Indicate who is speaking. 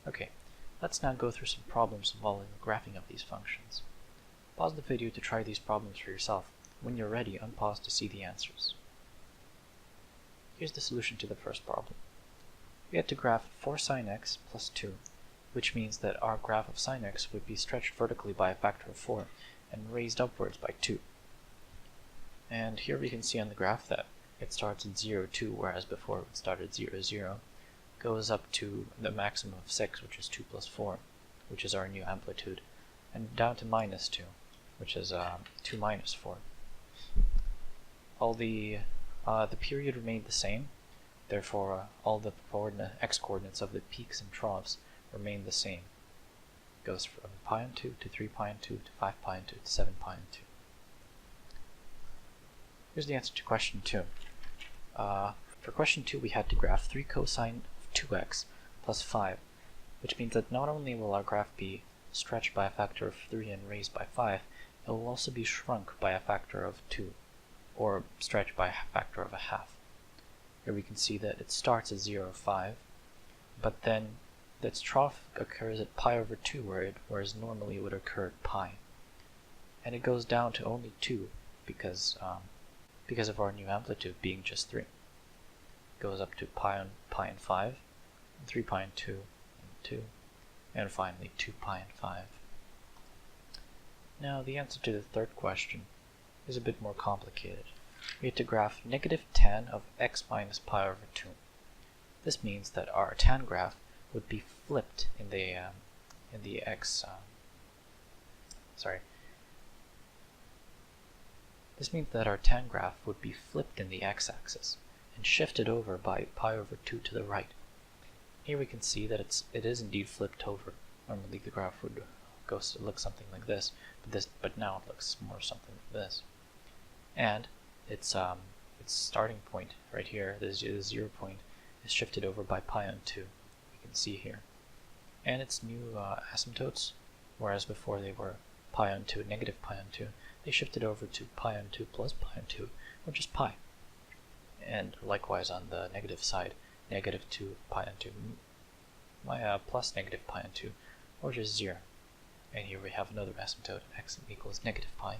Speaker 1: Okay, let's now go through some problems involving the graphing of these functions. Pause the video to try these problems for yourself. When you're ready, unpause to see the answers. Here's the solution to the first problem. We had to graph 4 sine x plus 2, which means that our graph of sine x would be stretched vertically by a factor of 4 and raised upwards by 2. And here we can see on the graph that it starts at 0, 2, whereas before it started 0, 0, goes up to the maximum of 6, which is 2 plus 4, which is our new amplitude, and down to minus 2, which is 2 minus 4. All the period remained the same, therefore all the x-coordinates of the peaks and troughs remain the same. It goes from pi on 2 to 3 pi on 2 to 5 pi on 2 to 7 pi on 2. Here's the answer to question 2. For question 2, we had to graph 3 cosine of 2x plus 5, which means that not only will our graph be stretched by a factor of 3 and raised by 5, it will also be shrunk by a factor of 2, or stretched by a factor of a half. Here we can see that it starts at 0, 5, but then its trough occurs at pi over 2, whereas normally it would occur at pi. And it goes down to only 2 because of our new amplitude being just 3. It goes up to pi and 5, 3 pi and 2, and 2, and finally 2 pi and 5. Now the answer to the third question is a bit more complicated. We had to graph negative tan of x minus pi over 2. This means that our tan graph would be flipped in the x. This means that our tan graph would be flipped in the x-axis and shifted over by pi over 2 to the right. Here we can see that it is indeed flipped over. Normally the graph would look something like this, but now it looks more something like this. And its starting point right here, the 0 point, is shifted over by pi on 2. You can see here. And its new asymptotes, whereas before they were pi on 2, negative pi on 2, they shifted over to pi on 2 plus pi on 2, or just pi. And likewise on the negative side, negative 2 pi on 2, plus negative pi on 2, or just 0. And here we have another asymptote of x equals negative pi